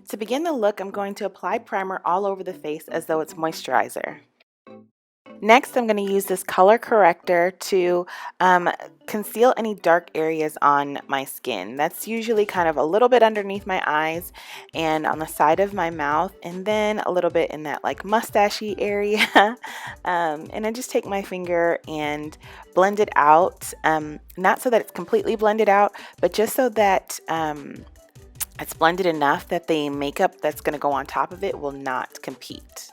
To begin the look, I'm going to apply primer all over the face as though it's moisturizer. Next, I'm going to use this color corrector to conceal any dark areas on my skin. That's usually kind of a little bit underneath my eyes and on the side of my mouth, and then a little bit in that like mustachy area. And I just take my finger and blend it out, not so that it's completely blended out, but just so that it's blended enough that the makeup that's going to go on top of it will not compete.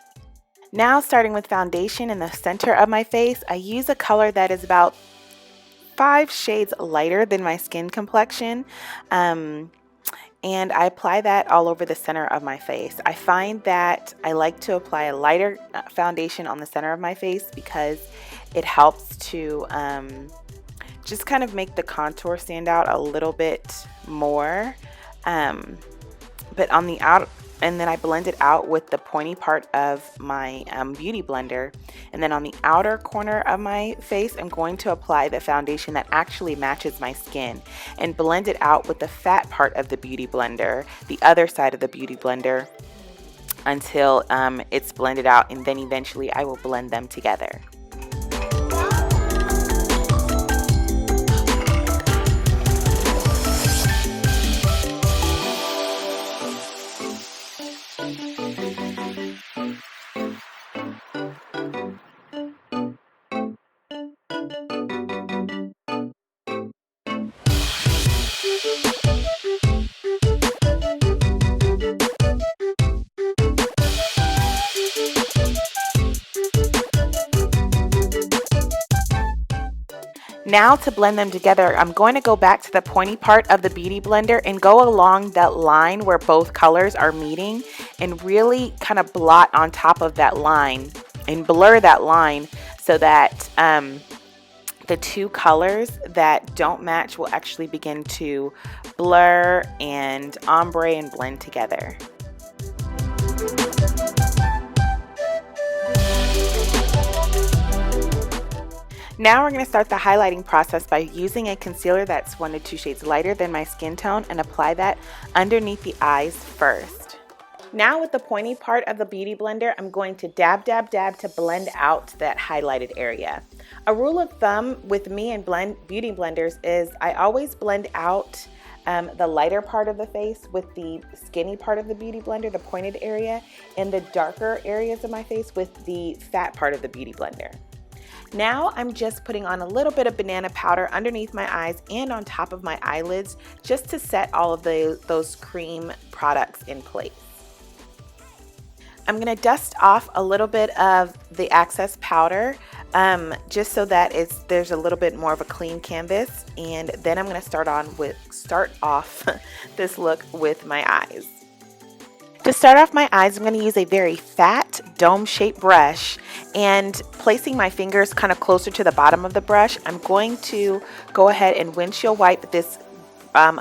Now, starting with foundation in the center of my face, I use a color that is about 5 shades lighter than my skin complexion, and I apply that all over the center of my face. I find that I like to apply a lighter foundation on the center of my face because it helps to just kind of make the contour stand out a little bit more. But on the outer, and then I blend it out with the pointy part of my beauty blender, and then on the outer corner of my face I'm going to apply the foundation that actually matches my skin and blend it out with the fat part of the beauty blender, the other side of the beauty blender, until it's blended out, and then eventually I will blend them together. Now to blend them together, I'm going to go back to the pointy part of the beauty blender and go along that line where both colors are meeting and really kind of blot on top of that line and blur that line so that the two colors that don't match will actually begin to blur and ombre and blend together. Now we're going to start the highlighting process by using a concealer that's 1 to 2 shades lighter than my skin tone and apply that underneath the eyes first. Now with the pointy part of the beauty blender, I'm going to dab, dab, dab to blend out that highlighted area. A rule of thumb with me and beauty blenders is I always blend out the lighter part of the face with the skinny part of the beauty blender, the pointed area, and the darker areas of my face with the fat part of the beauty blender. Now I'm just putting on a little bit of banana powder underneath my eyes and on top of my eyelids just to set all of those cream products in place. I'm going to dust off a little bit of the excess powder just so that there's a little bit more of a clean canvas, and then I'm going to start off this look with my eyes. To start off my eyes, I'm going to use a very fat dome-shaped brush, and placing my fingers kind of closer to the bottom of the brush, I'm going to go ahead and windshield wipe this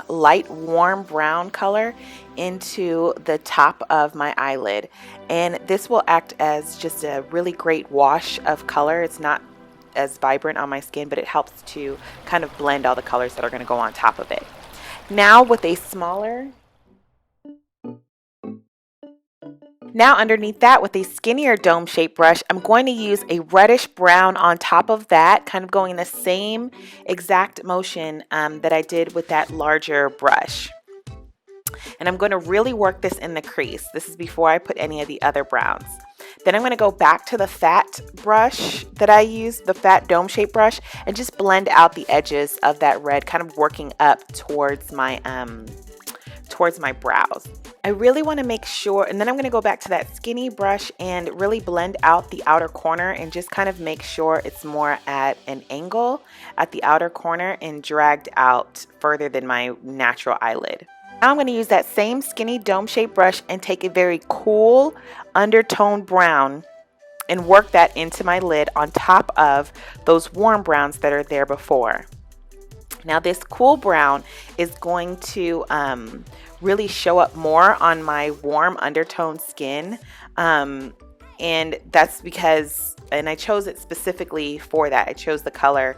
light warm brown color into the top of my eyelid, and this will act as just a really great wash of color. It's not as vibrant on my skin, but it helps to kind of blend all the colors that are going to go on top of it. Now with a smaller Now underneath that, with a skinnier dome-shaped brush, I'm going to use a reddish brown on top of that, kind of going the same exact motion that I did with that larger brush. And I'm going to really work this in the crease. This is before I put any of the other browns. Then I'm going to go back to the fat brush that I used, the fat dome-shaped brush, and just blend out the edges of that red, kind of working up towards my brows. I really want to make sure, and then I'm going to go back to that skinny brush and really blend out the outer corner and just kind of make sure it's more at an angle at the outer corner and dragged out further than my natural eyelid. Now I'm going to use that same skinny dome-shaped brush and take a very cool undertone brown and work that into my lid on top of those warm browns that are there before. Now this cool brown is going to really show up more on my warm undertone skin, and that's because and I chose it specifically for that. I chose the color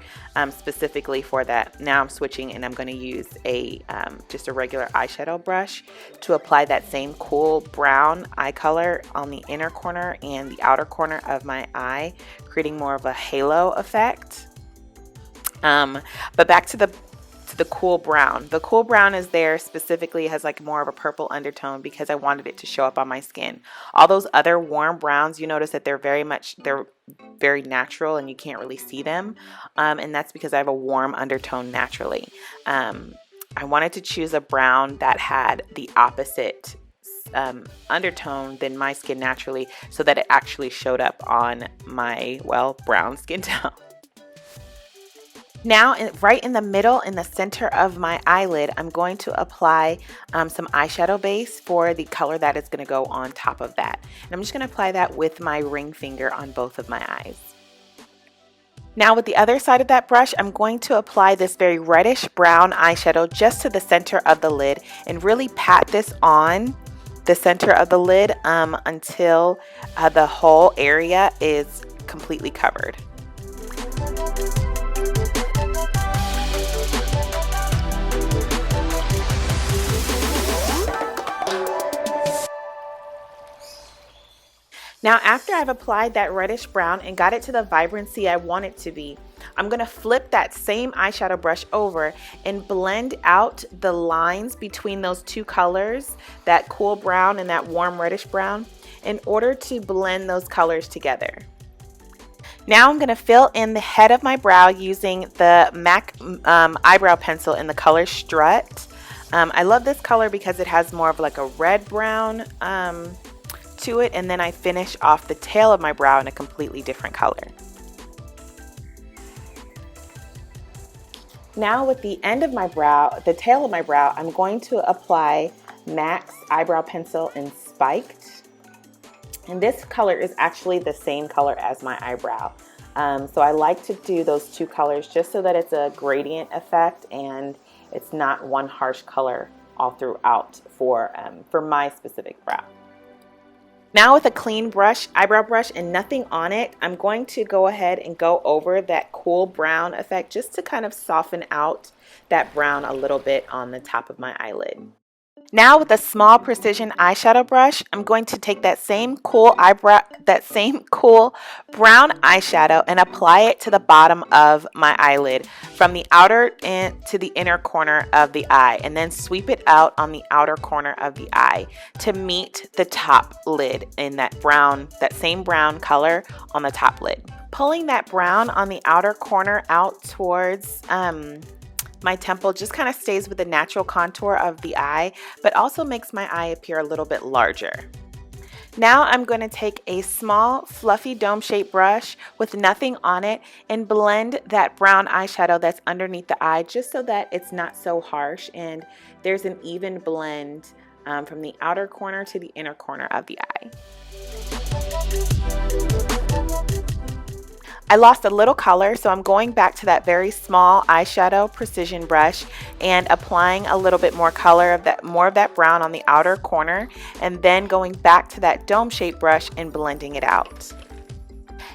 specifically for that. Now I'm switching and I'm going to use a just a regular eyeshadow brush to apply that same cool brown eye color on the inner corner and the outer corner of my eye, creating more of a halo effect. But back to the cool brown. The cool brown is there specifically, has like more of a purple undertone because I wanted it to show up on my skin. All those other warm browns, you notice that they're very natural and you can't really see them. And that's because I have a warm undertone naturally. I wanted to choose a brown that had the opposite undertone than my skin naturally, so that it actually showed up on my, well, brown skin tone. Now, right in the middle, in the center of my eyelid, I'm going to apply some eyeshadow base for the color that is going to go on top of that. And I'm just going to apply that with my ring finger on both of my eyes. Now with the other side of that brush, I'm going to apply this very reddish brown eyeshadow just to the center of the lid and really pat this on the center of the lid until the whole area is completely covered. Now after I've applied that reddish brown and got it to the vibrancy I want it to be, I'm going to flip that same eyeshadow brush over and blend out the lines between those two colors, that cool brown and that warm reddish brown, in order to blend those colors together. Now I'm going to fill in the head of my brow using the MAC eyebrow pencil in the color Strut. I love this color because it has more of like a red brown to it, and then I finish off the tail of my brow in a completely different color. Now with the end of my brow, the tail of my brow, I'm going to apply MAC's eyebrow pencil in Spiked. And this color is actually the same color as my eyebrow. So I like to do those two colors just so that it's a gradient effect and it's not one harsh color all throughout for my specific brow. Now with a clean brush, eyebrow brush, and nothing on it, I'm going to go ahead and go over that cool brown effect just to kind of soften out that brown a little bit on the top of my eyelid. Now with a small precision eyeshadow brush, I'm going to take that same cool brown eyeshadow and apply it to the bottom of my eyelid from the outer to the inner corner of the eye, and then sweep it out on the outer corner of the eye to meet the top lid in that same brown color on the top lid. Pulling that brown on the outer corner out towards my temple just kind of stays with the natural contour of the eye, but also makes my eye appear a little bit larger. Now I'm going to take a small fluffy dome-shaped brush with nothing on it and blend that brown eyeshadow that's underneath the eye just so that it's not so harsh and there's an even blend from the outer corner to the inner corner of the eye. I lost a little color, so I'm going back to that very small eyeshadow precision brush and applying a little bit more color more of that brown on the outer corner, and then going back to that dome-shaped brush and blending it out.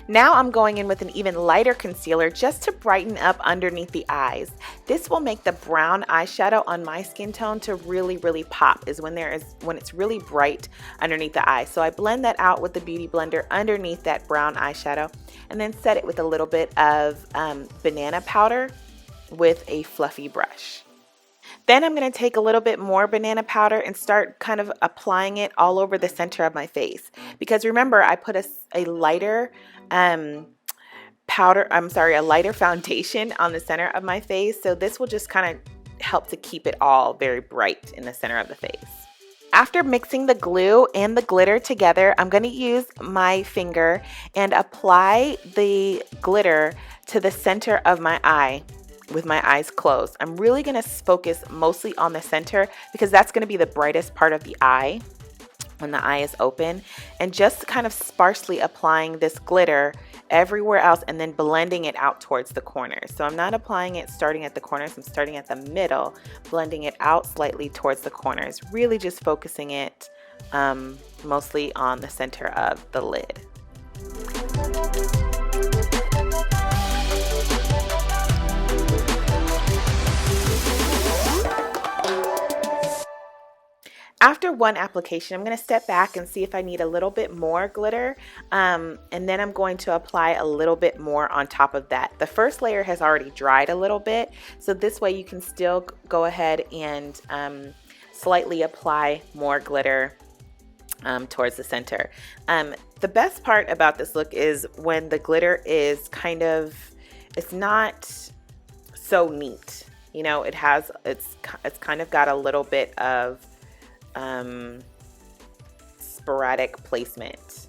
Now I'm going in with an even lighter concealer just to brighten up underneath the eyes. This will make the brown eyeshadow on my skin tone to really, really pop, when it's really bright underneath the eye. So I blend that out with the Beauty Blender underneath that brown eyeshadow and then set it with a little bit of banana powder with a fluffy brush. Then I'm going to take a little bit more banana powder and start kind of applying it all over the center of my face. Because remember, I put a lighter lighter foundation on the center of my face. So this will just kind of help to keep it all very bright in the center of the face. After mixing the glue and the glitter together, I'm going to use my finger and apply the glitter to the center of my eye with my eyes closed. I'm really going to focus mostly on the center because that's going to be the brightest part of the eye when the eye is open, and just kind of sparsely applying this glitter everywhere else and then blending it out towards the corners. So I'm not applying it starting at the corners, I'm starting at the middle, blending it out slightly towards the corners, really just focusing it mostly on the center of the lid. After one application, I'm going to step back and see if I need a little bit more glitter, and then I'm going to apply a little bit more on top of that. The first layer has already dried a little bit, so this way you can still go ahead and slightly apply more glitter towards the center. The best part about this look is when the glitter is it's not so neat. You know, it's kind of got a little bit of sporadic placement,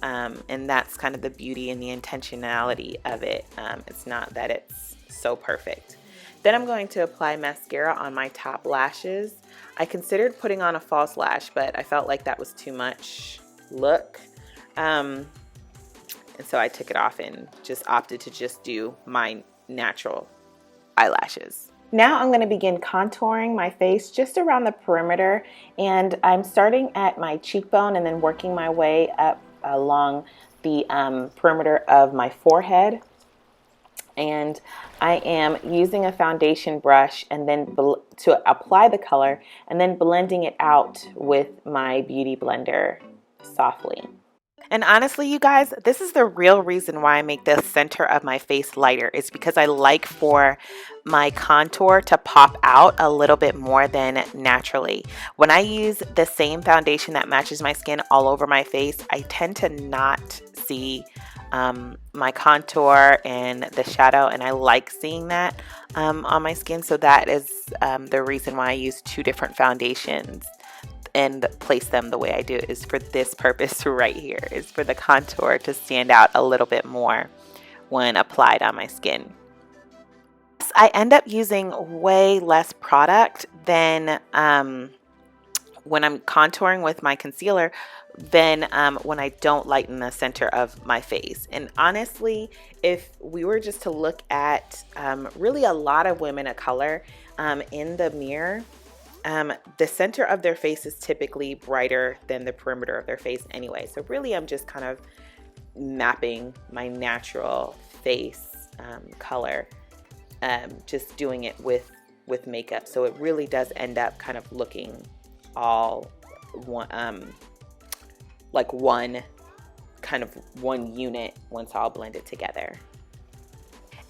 and that's kind of the beauty and the intentionality of it. It's not that it's so perfect. Then I'm going to apply mascara on my top lashes. I considered putting on a false lash, but I felt like that was too much look, and so I took it off and just opted to just do my natural eyelashes. Now I'm going to begin contouring my face just around the perimeter, and I'm starting at my cheekbone and then working my way up along the perimeter of my forehead. And I am using a foundation brush and then to apply the color, and then blending it out with my beauty blender softly. And honestly, you guys, this is the real reason why I make the center of my face lighter. It's because I like for my contour to pop out a little bit more than naturally. When I use the same foundation that matches my skin all over my face, I tend to not see my contour and the shadow, and I like seeing that on my skin. So that is the reason why I use two different foundations and place them the way I do, is for this purpose right here, is for the contour to stand out a little bit more when applied on my skin. I end up using way less product than when I'm contouring with my concealer than when I don't lighten the center of my face. And honestly, if we were just to look at really a lot of women of color in the mirror, the center of their face is typically brighter than the perimeter of their face anyway. So really I'm just kind of mapping my natural face color, just doing it with makeup. So it really does end up kind of looking all one, like one unit once all blended together.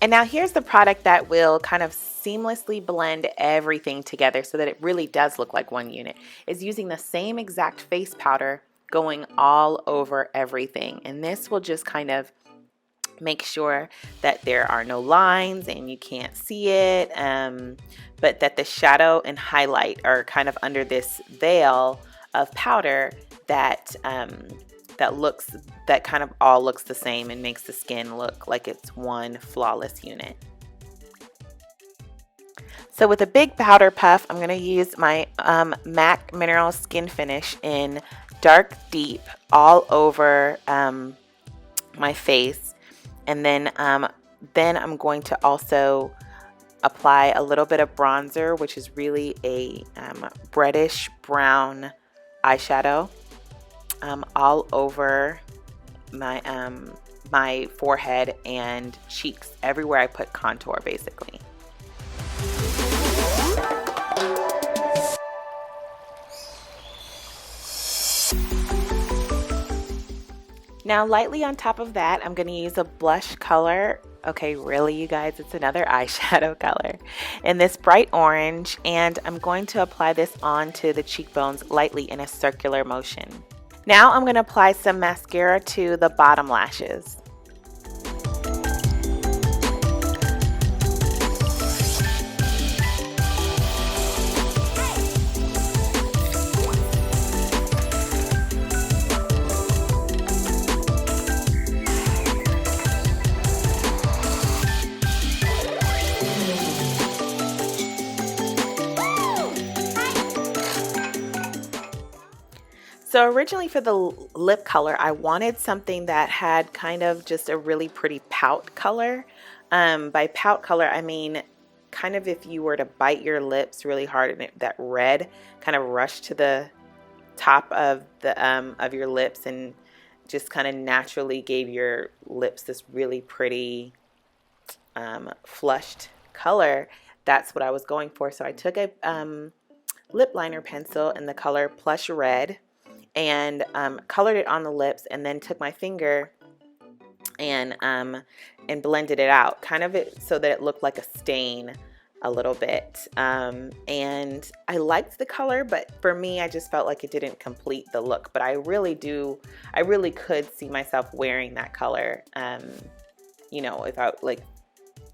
And now here's the product that will kind of seamlessly blend everything together so that it really does look like one unit. Is using the same exact face powder going all over everything. And this will just kind of make sure that there are no lines and you can't see it, but that the shadow and highlight are kind of under this veil of powder that that kind of all looks the same and makes the skin look like it's one flawless unit. So with a big powder puff, I'm going to use my MAC Mineral Skin Finish in Dark Deep all over my face. And then I'm going to also apply a little bit of bronzer, which is really a reddish brown eyeshadow, all over my my forehead and cheeks, everywhere I put contour basically. Now lightly on top of that, I'm going to use a blush color. Okay, really you guys, it's another eyeshadow color in this bright orange, and I'm going to apply this onto the cheekbones lightly in a circular motion. Now I'm going to apply some mascara to the bottom lashes. So originally for the lip color, I wanted something that had kind of just a really pretty pout color. By pout color, I mean kind of if you were to bite your lips really hard and that red kind of rushed to the top of your lips and just kind of naturally gave your lips this really pretty flushed color. That's what I was going for. So I took a lip liner pencil in the color Plush Red and colored it on the lips, and then took my finger and blended it out, kind of so that it looked like a stain a little bit. And I liked the color, but for me, I just felt like it didn't complete the look. But I really could see myself wearing that color, you know, if I like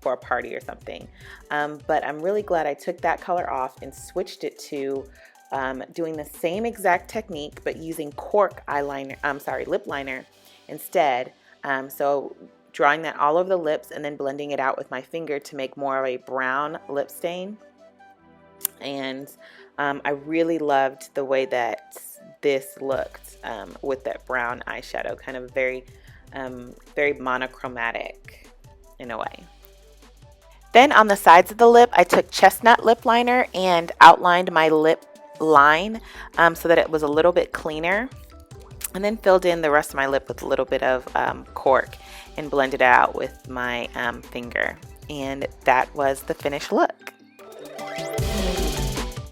for a party or something. But I'm really glad I took that color off and switched it to doing the same exact technique, but using cork lip liner instead. So drawing that all over the lips and then blending it out with my finger to make more of a brown lip stain. And I really loved the way that this looked with that brown eyeshadow, kind of very monochromatic in a way. Then on the sides of the lip, I took chestnut lip liner and outlined my lip line so that it was a little bit cleaner, and then filled in the rest of my lip with a little bit of cork and blended it out with my finger. And that was the finished look.